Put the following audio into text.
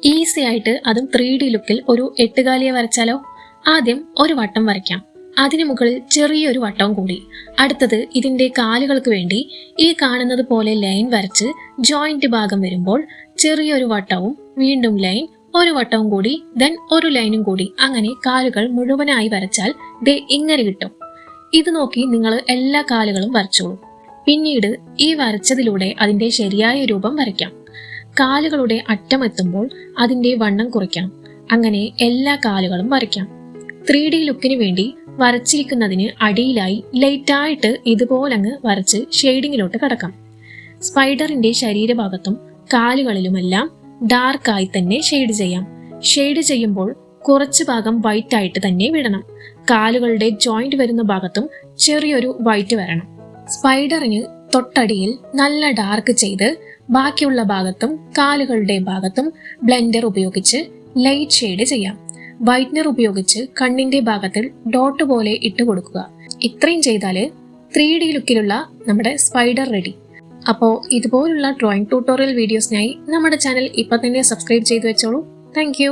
Easy ആയിട്ട് അതും 3D ലുക്കിൽ ഒരു എട്ടുകാലിയെ വരച്ചാലോ? ആദ്യം ഒരു വട്ടം വരയ്ക്കാം. അതിനു മുകളിൽ ചെറിയൊരു വട്ടവും കൂടി. അടുത്തത് ഇതിന്റെ കാലുകൾക്ക് വേണ്ടി ഈ കാണുന്നത് പോലെ ലൈൻ വരച്ച് ജോയിന്റ് ഭാഗം വരുമ്പോൾ ചെറിയൊരു വട്ടവും വീണ്ടും ലൈൻ, ഒരു വട്ടവും കൂടി, ദെൻ ഒരു ലൈനും കൂടി, അങ്ങനെ കാലുകൾ മുഴുവനായി വരച്ചാൽ ദേ ഇങ്ങനെ കിട്ടും. ഇത് നോക്കി നിങ്ങൾ എല്ലാ കാലുകളും വരച്ചോളൂ. പിന്നീട് ഈ വരച്ചതിലൂടെ അതിന്റെ ശരിയായ രൂപം വരയ്ക്കാം. കാലുകളുടെ അറ്റമെത്തുമ്പോൾ അതിന്റെ വണ്ണം കുറയ്ക്കാം. അങ്ങനെ എല്ലാ കാലുകളും വരയ്ക്കാം. 3D ലുക്കിന് വേണ്ടി വരച്ചിരിക്കുന്നതിന് അടിയിലായി ലൈറ്റായിട്ട് ഇതുപോലങ്ങ് വരച്ച് ഷെയ്ഡിങ്ങിലോട്ട് കടക്കാം. സ്പൈഡറിന്റെ ശരീരഭാഗത്തും കാലുകളിലുമെല്ലാം ഡാർക്കായി തന്നെ ഷെയ്ഡ് ചെയ്യാം. ഷെയ്ഡ് ചെയ്യുമ്പോൾ കുറച്ച് ഭാഗം വൈറ്റ് ആയിട്ട് തന്നെ വിടണം. കാലുകളുടെ ജോയിന്റ് വരുന്ന ഭാഗത്തും ചെറിയൊരു വൈറ്റ് വരണം. സ്പൈഡറിന് തൊട്ടടിയിൽ നല്ല ഡാർക്ക് ചെയ്ത് ബാക്കിയുള്ള ഭാഗത്തും കാലുകളുടെ ഭാഗത്തും ബ്ലെൻഡർ ഉപയോഗിച്ച് ലൈറ്റ് ഷെയ്ഡ് ചെയ്യാം. വൈറ്റ്നർ ഉപയോഗിച്ച് കണ്ണിന്റെ ഭാഗത്തിൽ ഡോട്ട് പോലെ ഇട്ട് കൊടുക്കുക. ഇത്രയും ചെയ്താല് 3D ലുക്കിലുള്ള നമ്മുടെ സ്പൈഡർ റെഡി. അപ്പോൾ ഇതുപോലുള്ള ഡ്രോയിങ് ട്യൂട്ടോറിയൽ വീഡിയോസിനായി നമ്മുടെ ചാനൽ ഇപ്പൊ തന്നെ സബ്സ്ക്രൈബ് ചെയ്തു വെച്ചോളൂ. താങ്ക്